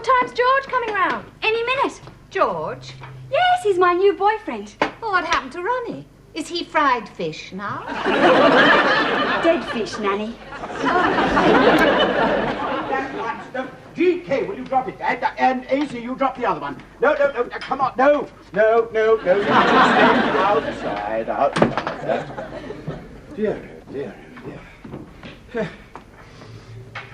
time's George coming round? Any minute. George? Yes, he's my new boyfriend. Oh, what happened to Ronnie? Is he fried fish now? Dead fish, Nanny. GK, will you drop it? And AC, you drop the other one. No, come on. No. Outside. Dear.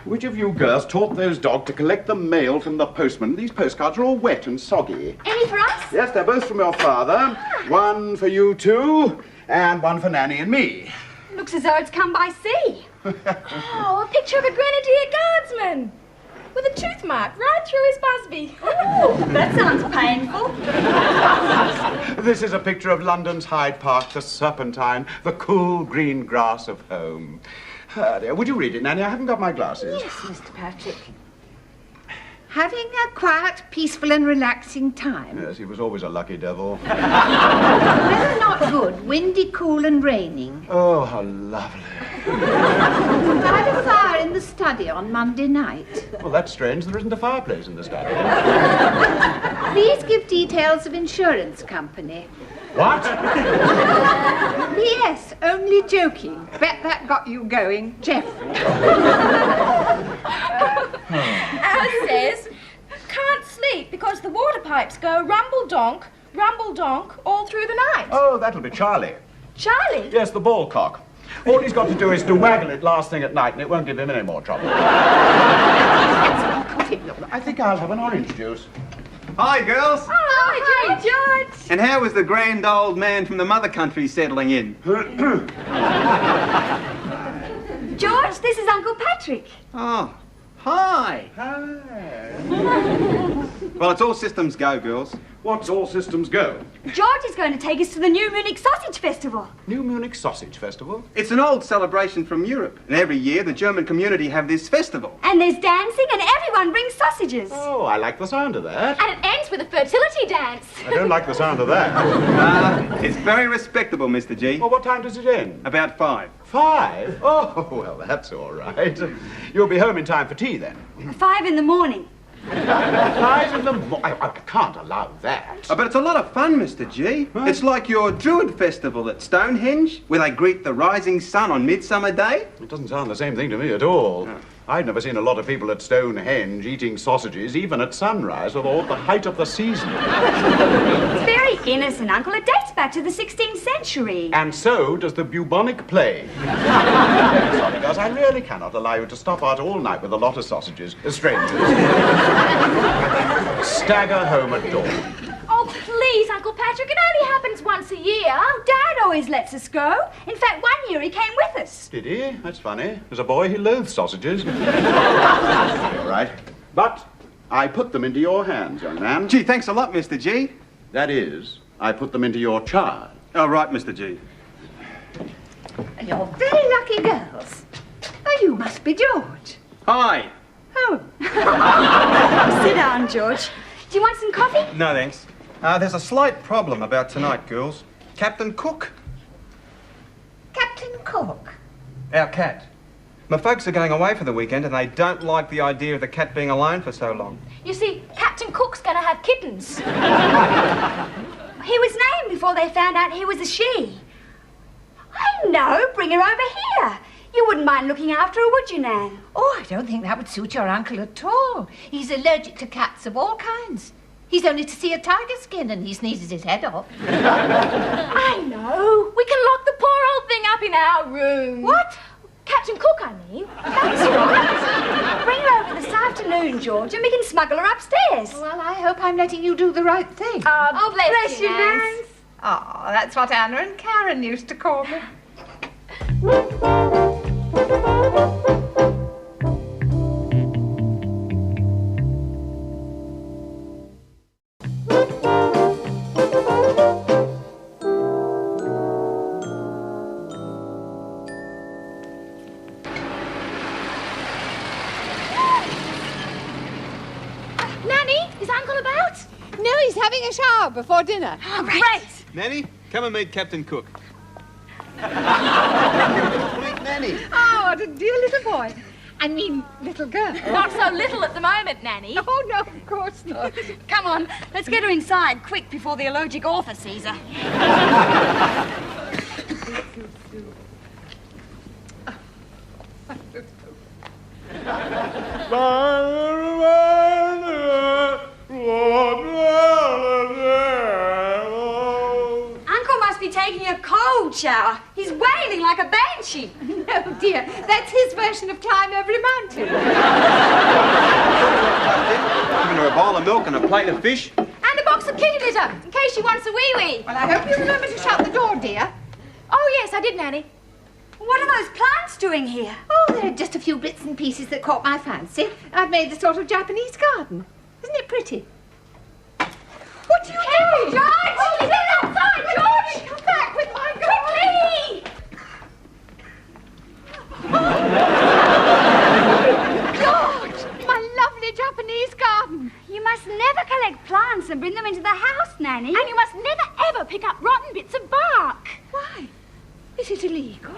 Which of you girls taught those dogs to collect the mail from the postman? These postcards are all wet and soggy. Any for us? Yes, they're both from your father. One for you two, and one for Nanny and me. Looks as though it's come by sea. Oh, a picture of a Grenadier Guardsman with a tooth mark right through his busby. Oh, that sounds painful. This is a picture of London's Hyde Park, the Serpentine, the cool green grass of home. Dear, would you read it, Nanny? I haven't got my glasses. Yes, Mr. Patrick. Having a quiet, peaceful and relaxing time. Yes, he was always a lucky devil. Weather not good, windy, cool and raining. Oh, how lovely. I had a fire in the study on Monday night. Well, that's strange. There isn't a fireplace in the study. Please give details of insurance company. What? P.S. Only joking. Bet that got you going, Geoffrey. Alice says, can't sleep because the water pipes go rumble donk, all through the night. Oh, that'll be Charlie. Charlie? Yes, the ball cock. All he's got to do is to waggle it last thing at night, and it won't give him any more trouble. I think I'll have an orange juice. Hi, girls. Oh, hi, George. And how was the grand old man from the mother country settling in? George, this is Uncle Patrick. Oh, hi. Well, it's all systems go, girls. What's all systems go? George is going to take us to the New Munich Sausage Festival. New Munich Sausage Festival? It's an old celebration from Europe. And every year, the German community have this festival. And there's dancing and everyone brings sausages. Oh, I like the sound of that. And it ends with a fertility dance. I don't like the sound of that. It's very respectable, Mr. G. Well, what time does it end? About 5. 5? Oh, well, that's all right. You'll be home in time for tea, then. 5 in the morning. 5 in the morning? I can't allow that. But it's a lot of fun, Mr. G. Huh? It's like your Druid festival at Stonehenge, where they greet the rising sun on Midsummer Day. It doesn't sound the same thing to me at all. No. I've never seen a lot of people at Stonehenge eating sausages, even at sunrise, or at the height of the season. It's very innocent, Uncle. It dates back to the 16th century. And so does the bubonic plague. Sorry, girls, I really cannot allow you to stop out all night with a lot of sausages, strangers. Stagger home at dawn. Oh, please, Uncle Patrick, it only happens once a year. Dad always lets us go. In fact, one year he came with us. Did he? That's funny. As a boy, he loathed sausages. All right. But I put them into your hands, young man. Gee, thanks a lot, Mr. G. That is, I put them into your charge. Oh, right, Mr. G. You're very lucky girls. Oh, you must be George. Hi. Oh. Sit down, George. Do you want some coffee? No, thanks. There's a slight problem about tonight, girls. Captain Cook. Captain Cook. Our cat. My folks are going away for the weekend and they don't like the idea of the cat being alone for so long. You see, Captain Cook's going to have kittens. He was named before they found out he was a she. I know. Bring her over here. You wouldn't mind looking after her, would you, Nan? Oh, I don't think that would suit your uncle at all. He's allergic to cats of all kinds. He's only to see a tiger skin and he sneezes his head off. I know. We can lock the poor old thing up in our room. What? Captain Cook, I mean. That's right. Bring her over this afternoon, George, and we can smuggle her upstairs. Well, I hope I'm letting you do the right thing. Oh, bless you, Nance. Nance. Oh, that's what Anna and Karen used to call me. Nanny, is Uncle about? No, he's having a shower before dinner. Oh, great. Nanny, come and meet Captain Cook. Meet Nanny. Oh, what a dear little boy. I mean, little girl. Not so little at the moment, Nanny. Oh, no, of course not. Come on, let's get her inside, quick, before the allergic author sees her. Uncle must be taking a cold shower. He's wailing like a banshee. No, dear, that's his version of climb every mountain. Giving her a bowl of milk and a plate of fish. And a box of kitty litter, in case she wants a wee-wee. Well, I hope you remember to shut the door, dear. Oh, yes, I did, Nanny. What are those plants doing here? Oh, there are just a few bits and pieces that caught my fancy. I've made a sort of Japanese garden. Isn't it pretty? What do you do? George! Oh, get outside, George! Come back with my quickly! George, my lovely Japanese garden. You must never collect plants and bring them into the house, Nanny. And you must never, ever pick up rotten bits of bark. Why? Is it illegal?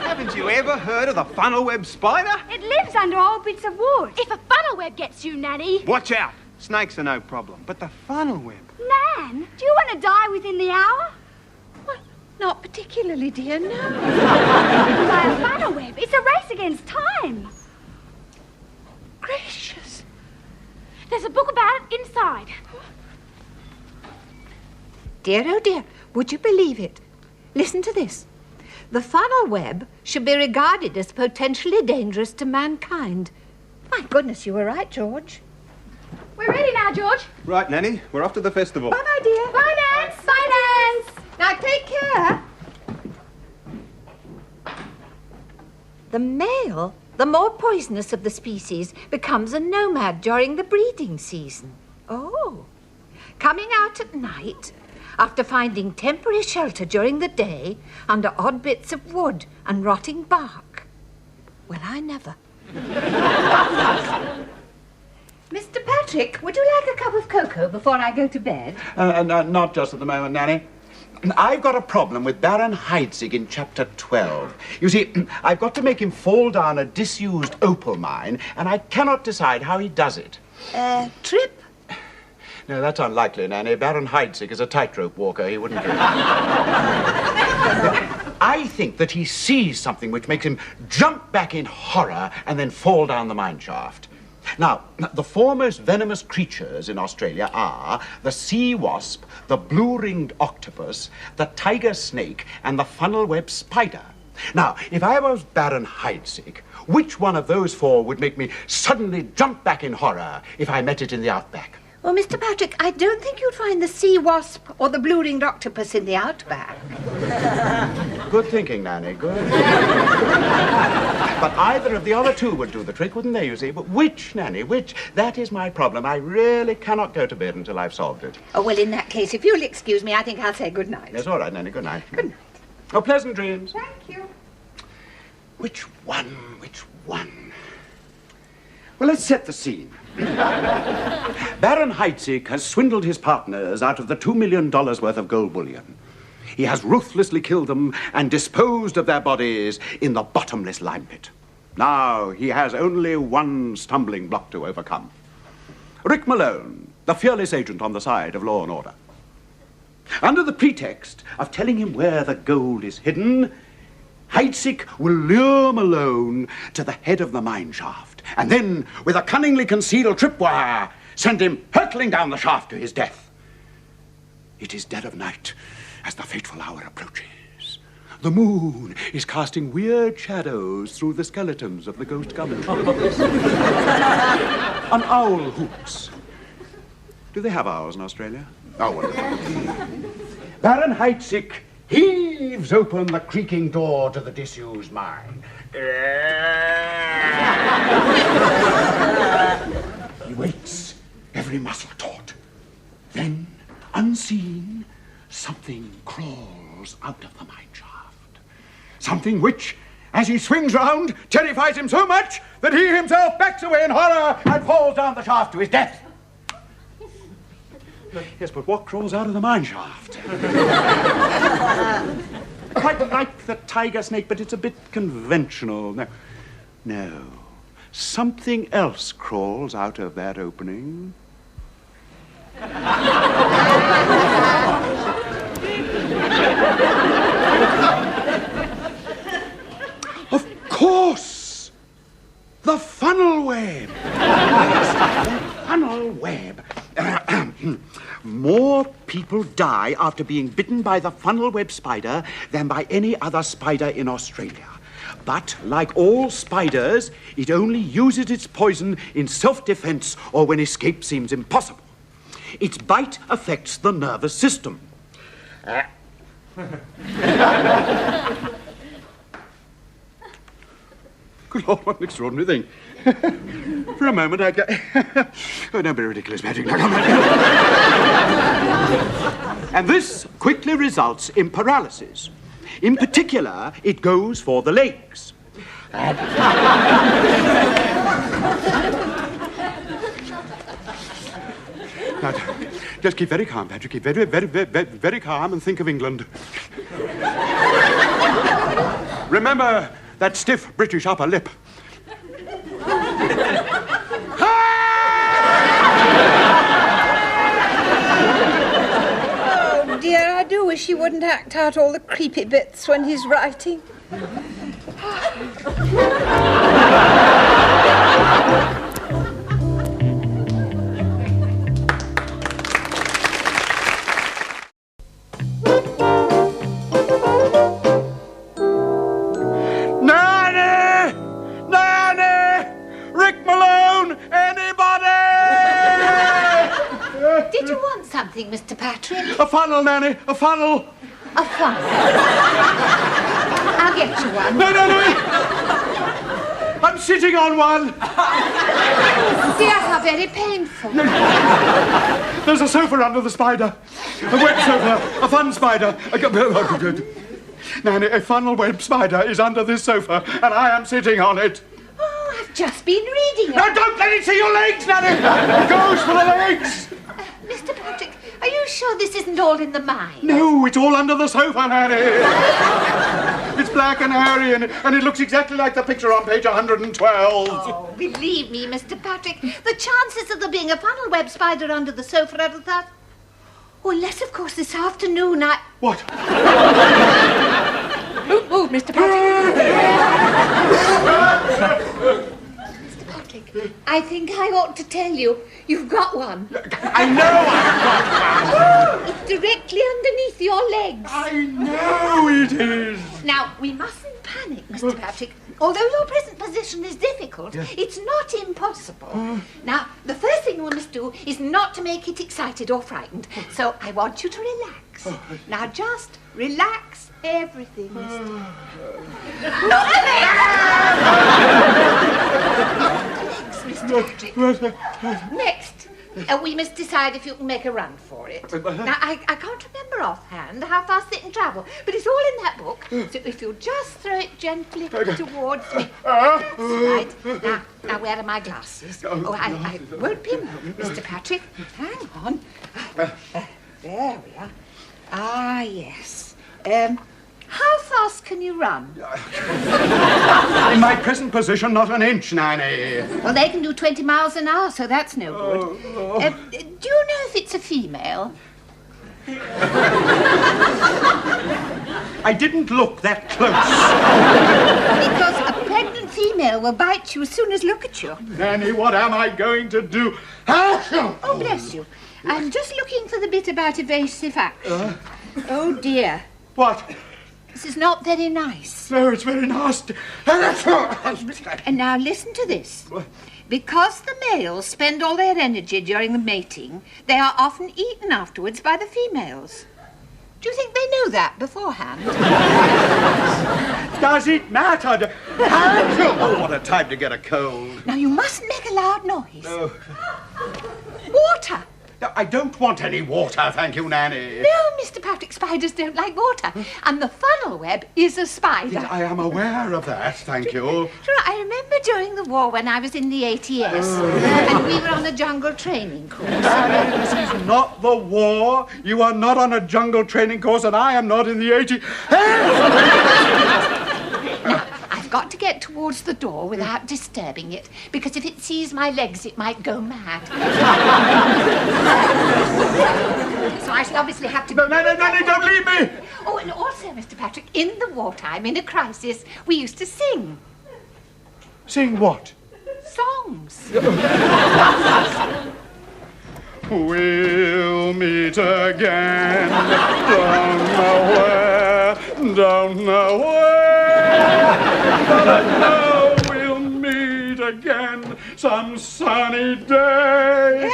Haven't you ever heard of the funnel web spider? It lives under old bits of wood. If a funnel web gets you, Nanny. Watch out. Snakes are no problem, but the funnel web. Nan, do you want to die within the hour? Well, not particularly, dear, no. By a funnel web. It's a race against time. Gracious. There's a book about it inside. Dear, oh dear, would you believe it? Listen to this. The funnel web should be regarded as potentially dangerous to mankind. My goodness, you were right, George. We're ready now, George. Right, Nanny, we're off to the festival. Bye-bye, dear. Bye, Nance. Bye, Nance. Now, take care. The male, the more poisonous of the species, becomes a nomad during the breeding season. Oh. Coming out at night, after finding temporary shelter during the day under odd bits of wood and rotting bark. Well, I never. Mr. Patrick, would you like a cup of cocoa before I go to bed? Not just at the moment, Nanny. I've got a problem with Baron Heidsieck in chapter 12. You see, I've got to make him fall down a disused opal mine, and I cannot decide how he does it. Trip? No, that's unlikely, Nanny. Baron Heidsieck is a tightrope walker. He wouldn't do it. I think that he sees something which makes him jump back in horror and then fall down the mine shaft. Now, the foremost venomous creatures in Australia are the sea wasp, the blue-ringed octopus, the tiger snake, and the funnel-web spider. Now, if I was Baron Heidsieck, which one of those four would make me suddenly jump back in horror if I met it in the outback? Well, Mr. Patrick, I don't think you'd find the sea wasp or the blue-ringed octopus in the outback. Good thinking, Nanny, good. But either of the other two would do the trick, wouldn't they, you see? But which, Nanny, which? That is my problem. I really cannot go to bed until I've solved it. Oh, well, in that case, if you'll excuse me, I think I'll say good night. Yes, all right, Nanny, good night. Good night. Oh, pleasant dreams. Thank you. Which one? Which one? Well, let's set the scene. Baron Heidsieck has swindled his partners out of the $2 million worth of gold bullion. He has ruthlessly killed them and disposed of their bodies in the bottomless lime pit. Now he has only one stumbling block to overcome. Rick Malone, the fearless agent on the side of law and order. Under the pretext of telling him where the gold is hidden, Heidsieck will lure Malone to the head of the mine shaft, and then, with a cunningly concealed tripwire, send him hurtling down the shaft to his death. It is dead of night as the fateful hour approaches. The moon is casting weird shadows through the skeletons of the ghost governors. An owl hoots. Do they have owls in Australia? Oh, wonderful. Baron Heidsieck heaves open the creaking door to the disused mine. He waits, every muscle taut. Then, unseen, something crawls out of the mine shaft. Something which, as he swings round, terrifies him so much that he himself backs away in horror and falls down the shaft to his death. Yes, but what crawls out of the mine shaft? Quite like the tiger snake, but it's a bit conventional. Now, No. Something else crawls out of that opening. Of course! The funnel web! Yes, the funnel web. More people die after being bitten by the funnel web spider than by any other spider in Australia. But, like all spiders, it only uses its poison in self-defense or when escape seems impossible. Its bite affects the nervous system. Good Lord, what an extraordinary thing. For a moment, I... Oh, don't be ridiculous, Patrick. And this quickly results in paralysis. In particular, it goes for the legs. Now, just keep very calm, Patrick. Keep very calm and think of England. Remember that stiff British upper lip. Oh, dear, I do wish he wouldn't act out all the creepy bits when he's writing. Did you want something, Mr. Patrick? A funnel, Nanny, a funnel. A funnel? I'll get you one. No. I'm sitting on one. Dear, how very painful. There's a sofa under the spider. A web sofa, a fun spider. Nanny, a funnel web spider is under this sofa, and I am sitting on it. Oh, I've just been reading it. No, don't let it see your legs, Nanny! It goes for the legs! Mr. Patrick, are you sure this isn't all in the mind? No, it's all under the sofa, Nanny. It's black and hairy, and it looks exactly like the picture on page 112. Oh, believe me, Mr. Patrick, the chances of there being a funnel web spider under the sofa are that... Oh, unless, of course, this afternoon I... What? Oh, Mr. Patrick. Mr. Patrick, I think I ought to tell you, you've got one. I know I've got one. It's directly underneath your legs. I know it is. Now, we mustn't panic, Mr. Patrick. Although your present position is difficult, it's not impossible. Now, the first thing we must do is not to make it excited or frightened. So I want you to relax. Now, just relax everything, Mr. Not the legs, Mr. Patrick. Next, we must decide if you can make a run for it. Now, I can't remember offhand how fast they can travel, but it's all in that book. So if you'll just throw it gently towards me. That's right. Now, where are my glasses? Oh, I won't be a moment, Mr. Patrick. Hang on. There we are. Ah, yes. How fast can you run? In my present position, not an inch, Nanny. Well, they can do 20 miles an hour, so that's no good. Do you know if it's a female? I didn't look that close. Because a pregnant female will bite you as soon as look at you. Nanny, what am I going to do? Oh, bless you. I'm just looking for the bit about evasive action. Oh, dear. What? This is not very nice. No, it's very nasty. And now listen to this. Because the males spend all their energy during the mating, they are often eaten afterwards by the females. Do you think they know that beforehand? Does it matter? Oh, what a time to get a cold. Now, you mustn't make a loud noise. No. Water. No, I don't want any water, thank you, Nanny. No, Mr. Patrick, spiders don't like water. And the funnel web is a spider. Yes, I am aware of that, thank you. Sure, I remember during the war when I was in the ATS and we were on a jungle training course. Nanny, this is not the war. You are not on a jungle training course and I am not in the ATS. Now, I've got to get towards the door without disturbing it, because if it sees my legs, it might go mad. So I shall obviously have to... No, Nanny, don't leave me! Oh, and also, Mr. Patrick, in the wartime, in a crisis, we used to sing. Sing what? Songs. We'll meet again. Don't know where. But I know we'll meet again some sunny day.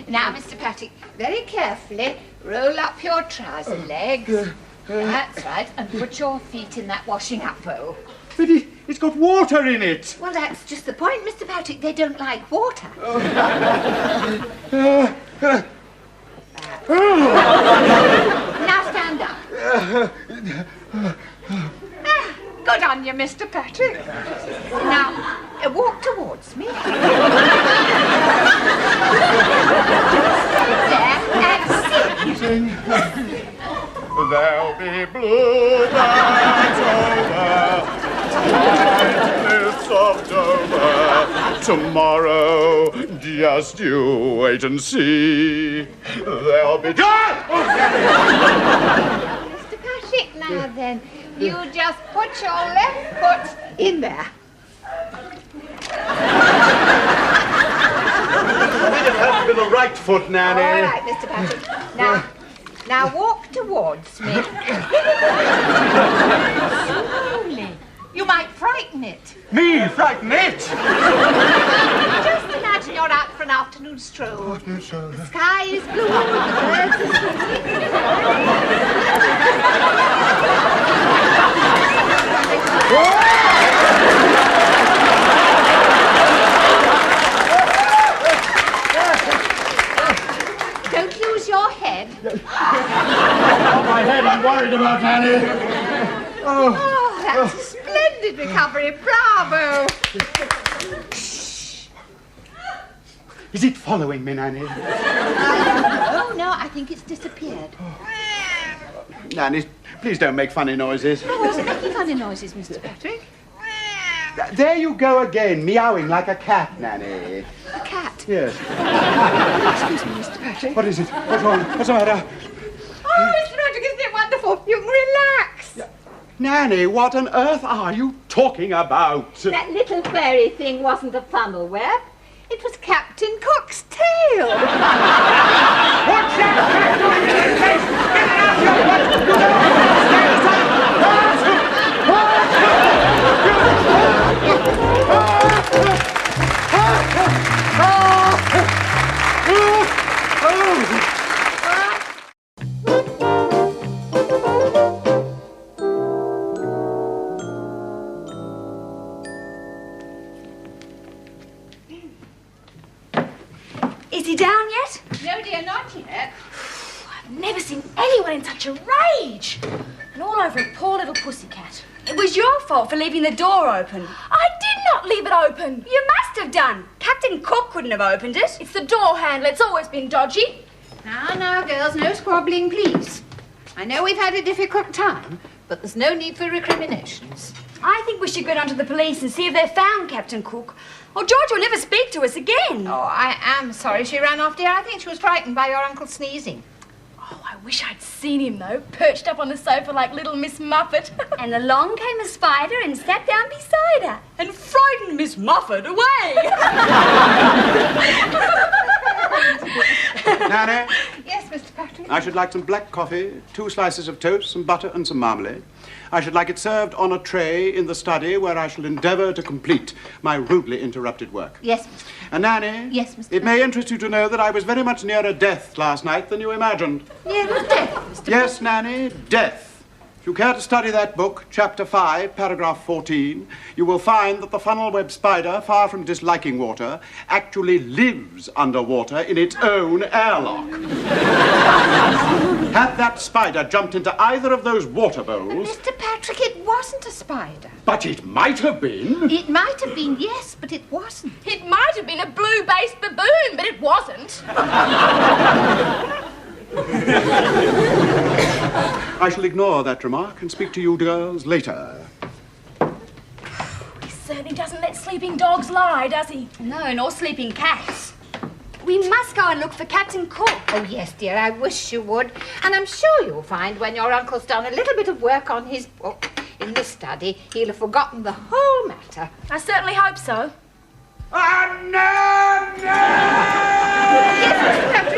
Now, Mr. Patrick, very carefully roll up your trouser legs. That's right, and put your feet in that washing up bowl. But it's got water in it. Well, that's just the point, Mr. Patrick. They don't like water. Now stand up. Good on you, Mr. Patrick. Now, walk towards me. Sit there and sing. There'll be bluebirds over this October. Tomorrow, just you wait and see. There'll be... Mr. Patrick, now then, you just put your left foot in there. It has to be the right foot, Nanny. All right, Mr. Patrick. Now walk towards me. Slowly. You might frighten it. Me frighten it? Just imagine you're out for an afternoon stroll. The sky is blue, the birds are singing. Don't lose your head. My head, I'm worried about, Nanny. Oh, that's a splendid recovery. Bravo. Is it following me, Nanny? Oh, no, I think it's disappeared. Nanny, please don't make funny noises. I wasn't making funny noises, Mr. Patrick. There you go again, meowing like a cat, Nanny. A cat? Yes. Excuse me, Mr. Patrick. What is it? What's wrong? What's the matter? Oh, Mr. Patrick, isn't it wonderful? You can relax. Nanny, what on earth are you talking about? That little fairy thing wasn't a funnel web. It was Captain Cook's tail. What's that cat doing in this place? Get it out Is he down yet? No, dear, not yet. I've never seen anyone in such a rage. And all over a poor little pussycat. It was your fault for leaving the door open. I did not leave it open. You must have done. Captain Cook couldn't have opened it. It's the door handle. It's always been dodgy. Now, girls, no squabbling, please. I know we've had a difficult time, but there's no need for recriminations. I think we should go down to the police and see if they've found Captain Cook. Or George will never speak to us again. Oh, I am sorry she ran off, dear. I think she was frightened by your uncle sneezing. Oh, I wish I'd seen him, though, perched up on the sofa like little Miss Muffet. And along came a spider and sat down beside her. And frightened Miss Muffet away. Nanny, Yes, Mr. Patrick? I should like some black coffee, 2 slices of toast, some butter and some marmalade. I should like it served on a tray in the study where I shall endeavour to complete my rudely interrupted work. Yes, Mr. And Nanny, Yes, Mr. it may interest you to know that I was very much nearer death last night than you imagined. Nearer death, Mr. Yes, Nanny, death. If you care to study that book, chapter 5, paragraph 14, you will find that the funnel web spider, far from disliking water, actually lives underwater in its own airlock. Had that spider jumped into either of those water bowls... Mr. Patrick, it wasn't a spider. But it might have been. It might have been, yes, but it wasn't. It might have been a blue-based baboon, but it wasn't. I shall ignore that remark and speak to you girls later. certainly doesn't let sleeping dogs lie, does he? No, nor sleeping cats. We must go and look for Captain Cook. Oh, yes, dear, I wish you would. And I'm sure you'll find when your uncle's done a little bit of work on his book in the study, he'll have forgotten the whole matter. I certainly hope so. No! Yes, Mr. Crabtree.